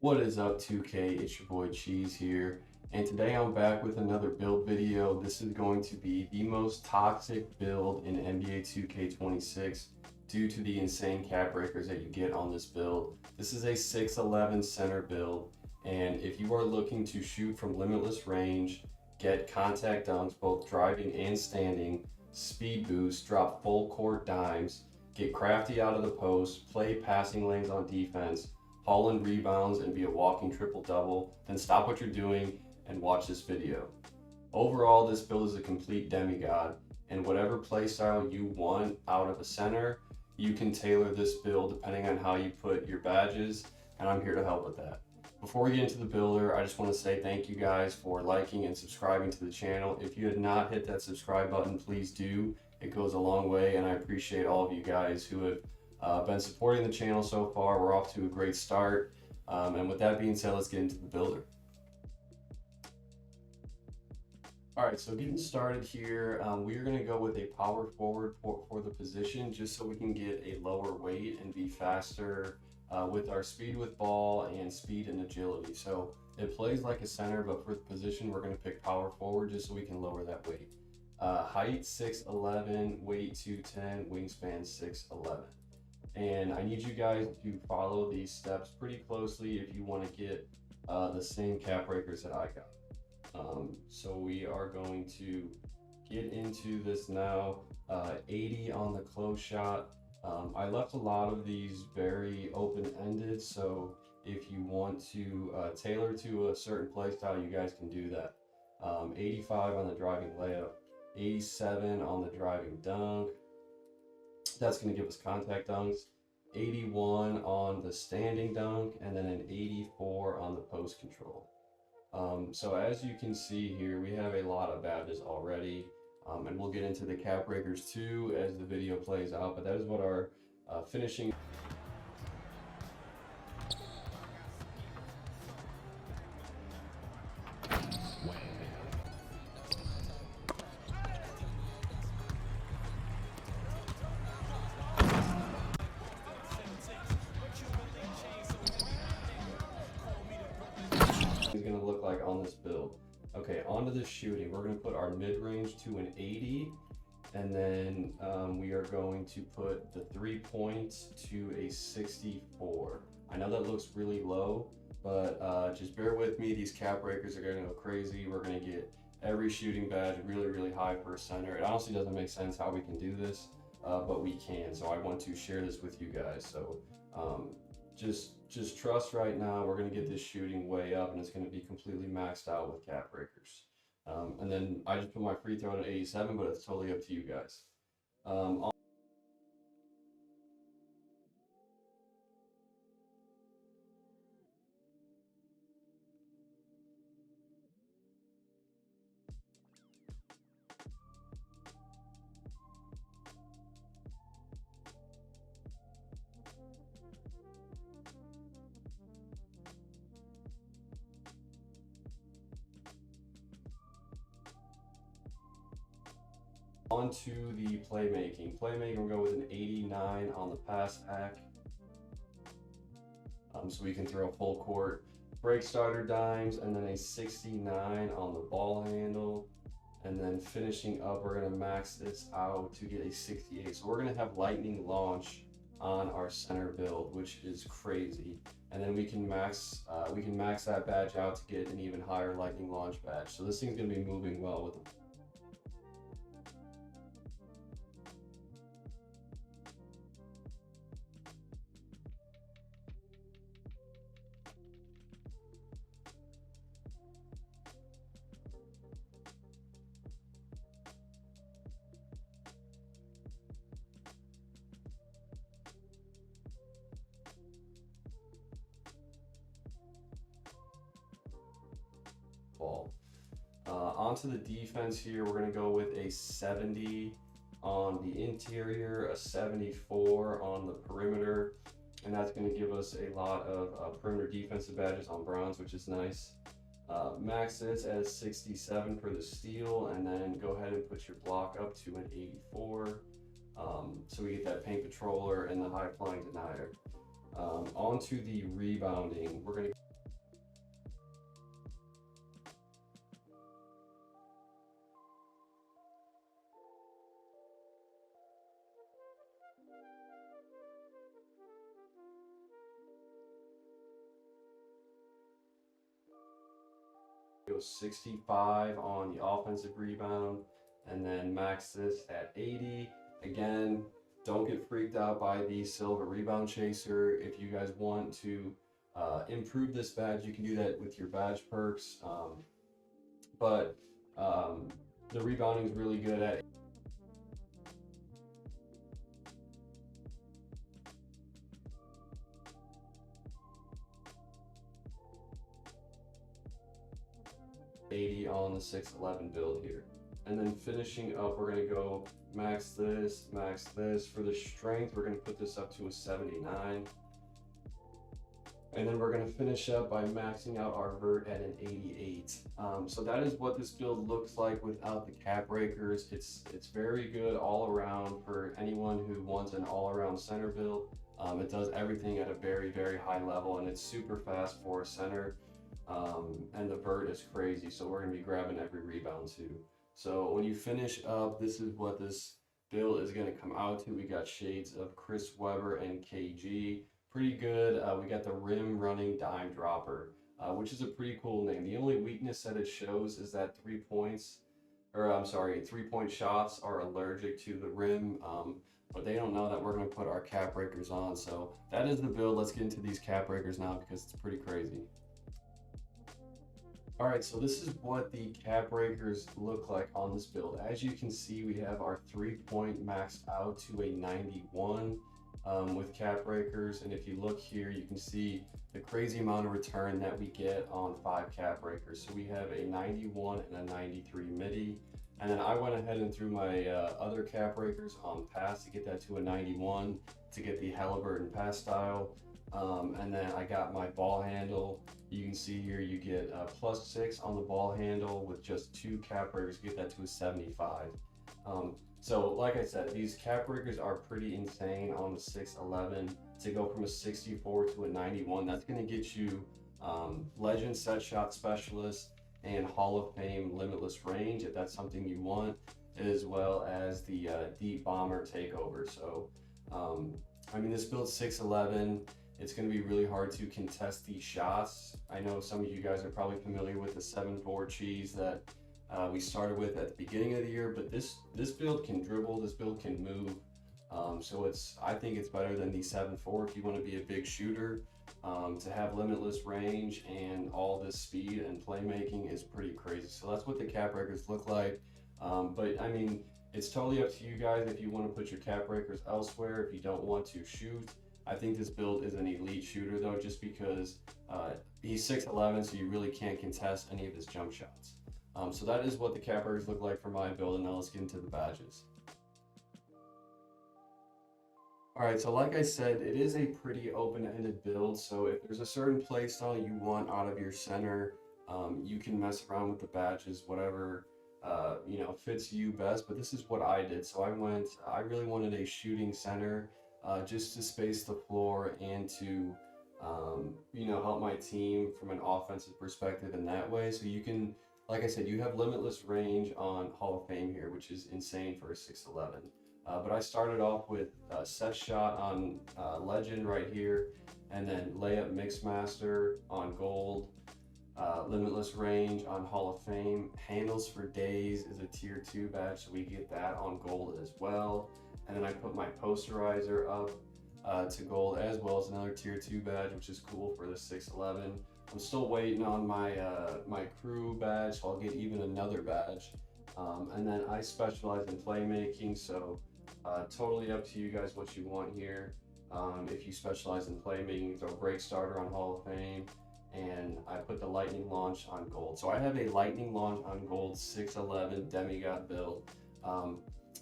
What is up 2K? It's your boy Cheese here, and today I'm back with another build video. This is going to be the most toxic build in NBA 2K26 due to the insane cap breakers that you get on this build. This is a 6'11 center build, and if you are looking to shoot from limitless range, get contact dunks both driving and standing, speed boost, drop full court dimes, get crafty out of the post, play passing lanes on defense, haul in rebounds, and be a walking triple-double, then stop what you're doing and watch this video. Overall, this build is a complete demigod, and whatever play style you want out of a center, you can tailor this build depending on how you put your badges, and I'm here to help with that. Before we get into the builder, I just want to say thank you guys for liking and subscribing to the channel. If you had not hit that subscribe button, please do. It goes a long way, and I appreciate all of you guys who have been supporting the channel so far. We're off to a great start. And with that being said, let's get into the builder. All right, so getting started here, we are going to go with a power forward for the position, just so we can get a lower weight and be faster with our speed with ball and speed and agility. So it plays like a center, but for the position, we're going to pick power forward just so we can lower that weight. Height 6'11", weight 210, wingspan 6'11". And I need you guys to follow these steps pretty closely if you want to get the same cap breakers that I got. So we are going to get into this now. 80 on the close shot. I left a lot of these very open-ended, so if you want to tailor to a certain play style, you guys can do that. 85 on the driving layup, 87 on the driving dunk. That's going to give us contact dunks. 81 on the standing dunk, and then an 84 on the post control. So as you can see here, we have a lot of badges already, and we'll get into the cap breakers too as the video plays out, but that is what our finishing is going to look like on this build. Okay, onto the shooting. We're going to put our mid-range to an 80, and then we are going to put the 3 points to a 64. I know that looks really low, but just bear with me. These cap breakers are going to go crazy. We're going to get every shooting badge really, really high for a center. It honestly doesn't make sense how we can do this, but we can. So I want to share this with you guys. So just trust right now. We're going to get this shooting way up, and it's going to be completely maxed out with cap breakers. And then I just put my free throw at 87, but it's totally up to you guys. On to the playmaking. Playmaking, we'll go with an 89 on the pass hack. So we can throw full court break starter dimes, and then a 69 on the ball handle. And then finishing up, we're gonna max this out to get a 68. So we're gonna have lightning launch on our center build, which is crazy. And then we can max that badge out to get an even higher lightning launch badge. So this thing's gonna be moving well with them. Onto the defense here, we're going to go with a 70 on the interior, a 74 on the perimeter, and that's going to give us a lot of perimeter defensive badges on bronze, which is nice. Max this as 67 for the steal, and then go ahead and put your block up to an 84. So we get that paint patroller and the high flying denier. Onto the rebounding, we're going to 65 on the offensive rebound, and then max this at 80. Again, don't get freaked out by the silver rebound chaser. If you guys want to improve this badge, you can do that with your badge perks. But the rebounding is really good at $80 on the 611 build here. And then finishing up, we're gonna go max this, max this. For the strength, we're gonna put this up to a 79. And then we're gonna finish up by maxing out our vert at an 88. So that is what this build looks like without the cap breakers. It's very good all around for anyone who wants an all around center build. It does everything at a very, very high level, and it's super fast for a center. And the vert is crazy, so we're gonna be grabbing every rebound too. So when you finish up, this is what this build is gonna come out to. We got shades of Chris Webber and KG. Pretty good. We got the rim running dime dropper, which is a pretty cool name. The only weakness that it shows is that 3-point shots are allergic to the rim, but they don't know that we're gonna put our cap breakers on. So that is the build. Let's get into these cap breakers now because it's pretty crazy. All right, so this is what the cap breakers look like on this build. As you can see, we have our 3-point maxed out to a 91 with cap breakers. And if you look here, you can see the crazy amount of return that we get on 5 cap breakers. So we have a 91 and a 93 midi. And then I went ahead and threw my other cap breakers on pass to get that to a 91 to get the Halliburton pass style. And then I got my ball handle. You can see here you get +6 on the ball handle with just 2 cap breakers, get that to a 75. So like I said, these cap breakers are pretty insane on the 611. To go from a 64 to a 91, that's going to get you Legend Set Shot Specialist and Hall of Fame Limitless Range if that's something you want, as well as the Deep Bomber Takeover. So I mean, this build's 611. It's going to be really hard to contest these shots. I know some of you guys are probably familiar with the 7-4 cheese that we started with at the beginning of the year, but this build can dribble, this build can move. So I think it's better than the 7-4 if you want to be a big shooter. To have limitless range and all this speed and playmaking is pretty crazy. So that's what the cap breakers look like. But I mean, it's totally up to you guys if you want to put your cap breakers elsewhere, if you don't want to shoot. I think this build is an elite shooter though, just because he's 6'11", so you really can't contest any of his jump shots. So that is what the cap breakers look like for my build, and now let's get into the badges. All right, so like I said, it is a pretty open-ended build, so if there's a certain play style you want out of your center, you can mess around with the badges, whatever fits you best. But this is what I did. So I really wanted a shooting center, just to space the floor and to help my team from an offensive perspective in that way. So you can, like I said, you have limitless range on Hall of Fame here, which is insane for a 6'11". But I started off with set shot on Legend right here, and then layup Mixmaster on Gold, limitless range on Hall of Fame. Handles for Days is a tier 2 badge, so we get that on Gold as well. And then I put my posterizer up to Gold, as well as another tier 2 badge, which is cool for the 6'11". I'm still waiting on my my crew badge, so I'll get even another badge. And then I specialize in playmaking, so totally up to you guys what you want here. If you specialize in playmaking, throw Break Starter on Hall of Fame, and I put the Lightning Launch on Gold. So I have a Lightning Launch on Gold 6'11" Demigod build.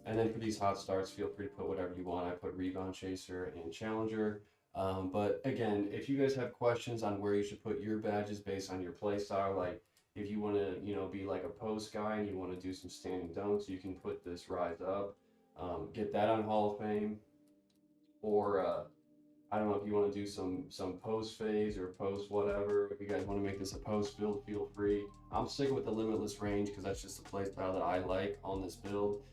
And then for these hot starts, feel free to put whatever you want. I put Rebound Chaser and Challenger. But again, if you guys have questions on where you should put your badges based on your play style, like if you want to, be like a post guy and you want to do some standing dunks, you can put this Rise Up, get that on Hall of Fame. Or I don't know if you want to do some post phase or post whatever. If you guys want to make this a post build, feel free. I'm sticking with the limitless range because that's just the play style that I like on this build.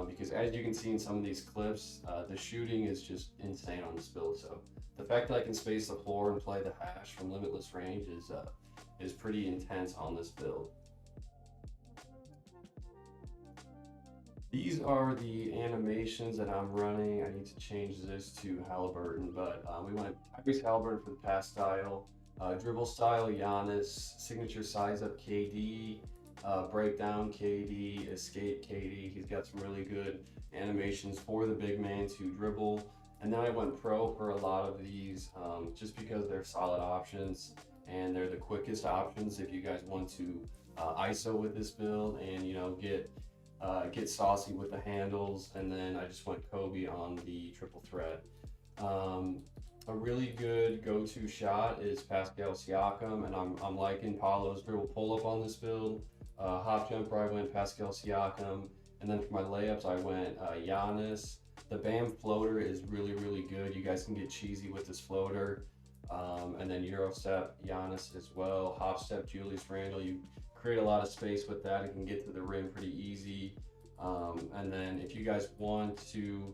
Because as you can see in some of these clips, the shooting is just insane on this build. So the fact that I can space the floor and play the hash from limitless range is pretty intense on this build. These are the animations that I'm running. I need to change this to Halliburton, but we went Tyrese Halliburton for the pass style, dribble style Giannis, signature size up KD, breakdown KD, escape KD. He's got some really good animations for the big man to dribble. And then I went pro for a lot of these just because they're solid options and they're the quickest options if you guys want to ISO with this build and get saucy with the handles. And then I just went Kobe on the triple threat. A really good go-to shot is Pascal Siakam, and I'm liking Paulo's dribble pull-up on this build. Hop jumper, I went Pascal Siakam, and then for my layups, I went Giannis. The Bam floater is really, really good. You guys can get cheesy with this floater. And then Euro step, Giannis as well. Hop step, Julius Randle. You create a lot of space with that and can get to the rim pretty easy. And then if you guys want to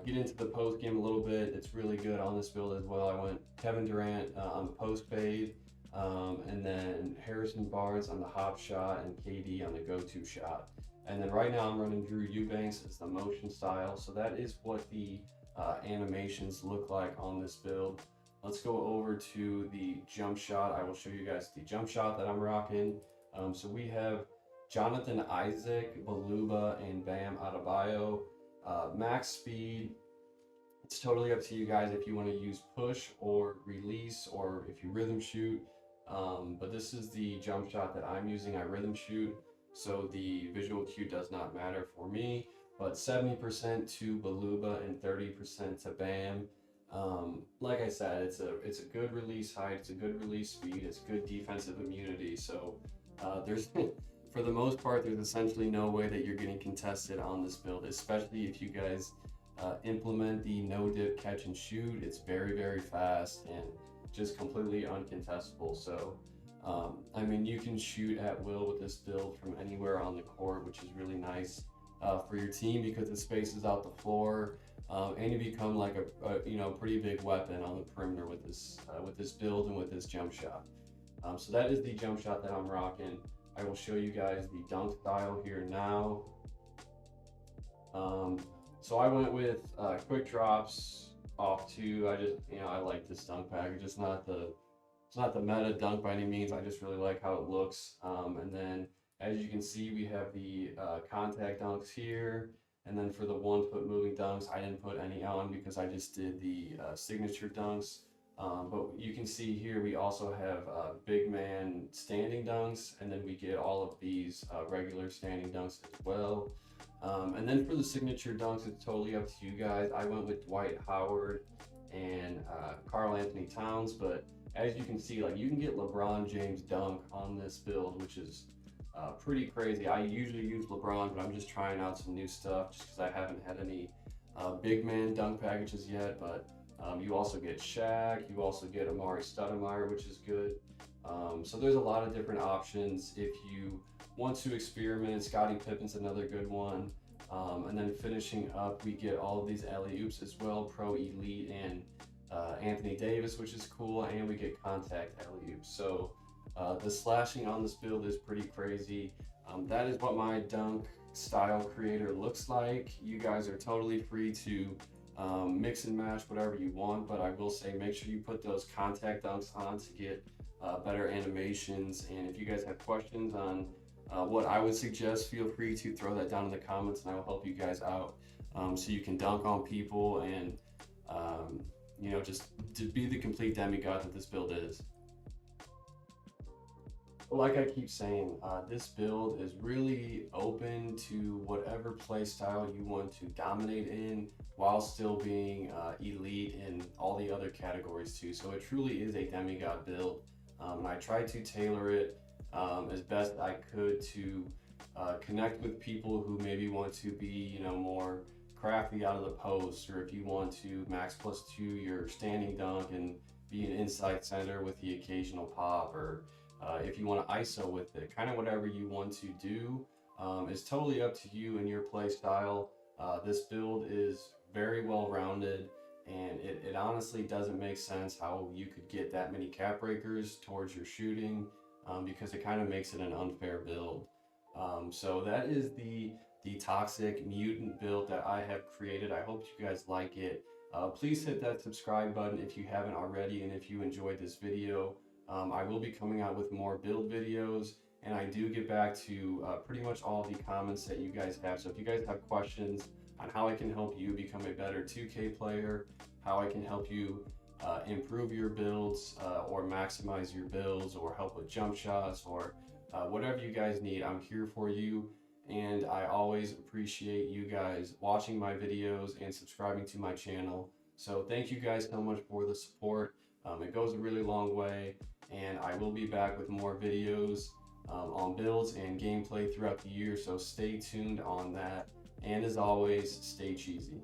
get into the post game a little bit, it's really good on this build as well. I went Kevin Durant on the post fade, and then Harrison Barnes on the hop shot and KD on the go-to shot. And then right now I'm running Drew Eubanks as the motion style. So that is what the animations look like on this build. Let's go over to the jump shot. I will show you guys the jump shot that I'm rocking. So we have Jonathan Isaac, Baluba, and Bam Adebayo. Max speed, it's totally up to you guys if you want to use push or release or if you rhythm shoot. But this is the jump shot that I'm using. I rhythm shoot, so the visual cue does not matter for me. But 70% to Baluba and 30% to Bam. Like I said, it's a good release height, it's a good release speed, it's good defensive immunity. So there's for the most part, there's essentially no way that you're getting contested on this build, especially if you guys implement the no dip catch and shoot. It's very, very fast and just completely uncontestable. So I mean, you can shoot at will with this build from anywhere on the court, which is really nice for your team because it spaces out the floor. And you become like a pretty big weapon on the perimeter with this build and with this jump shot. So that is the jump shot that I'm rocking. I will show you guys the dunk style here now. So I went with quick drops off two. I like this dunk package. It's not the meta dunk by any means. I just really like how it looks. And then as you can see, we have the contact dunks here. And then for the 1 foot moving dunks, I didn't put any on because I just did the signature dunks. But you can see here we also have big man standing dunks, and then we get all of these regular standing dunks as well. And then for the signature dunks, it's totally up to you guys. I went with Dwight Howard and Karl Anthony Towns, but as you can see, like you can get LeBron James dunk on this build, which is pretty crazy. I usually use LeBron, but I'm just trying out some new stuff just because I haven't had any big man dunk packages yet. But you also get Shaq, you also get Amari Stoudemire, which is good. So there's a lot of different options if you want to experiment. Scottie Pippen's another good one. And then finishing up, we get all of these alley-oops as well, Pro Elite and Anthony Davis, which is cool, and we get contact alley-oops. So the slashing on this build is pretty crazy. That is what my dunk style creator looks like. You guys are totally free to mix and match whatever you want, but I will say make sure you put those contact dunks on to get better animations. And if you guys have questions on what I would suggest, feel free to throw that down in the comments and I will help you guys out so you can dunk on people and just to be the complete demigod that this build is. Like I keep saying, this build is really open to whatever play style you want to dominate in while still being elite in all the other categories too. So it truly is a demigod build. And I tried to tailor it as best I could to connect with people who maybe want to be, more crafty out of the post, or if you want to max +2 your standing dunk and be an inside center with the occasional pop, or if you want to ISO with it, kind of whatever you want to do is totally up to you and your play style. This build is very well rounded, and it honestly doesn't make sense how you could get that many cap breakers towards your shooting because it kind of makes it an unfair build. So that is the the toxic mutant build that I have created. I hope you guys like it. Please hit that subscribe button if you haven't already, and if you enjoyed this video. I will be coming out with more build videos, and I do get back to pretty much all the comments that you guys have. So if you guys have questions on how I can help you become a better 2K player, how I can help you improve your builds or maximize your builds, or help with jump shots, or whatever you guys need, I'm here for you. And I always appreciate you guys watching my videos and subscribing to my channel. So thank you guys so much for the support. It goes a really long way, and I will be back with more videos on builds and gameplay throughout the year, so stay tuned on that. And as always, stay cheesy.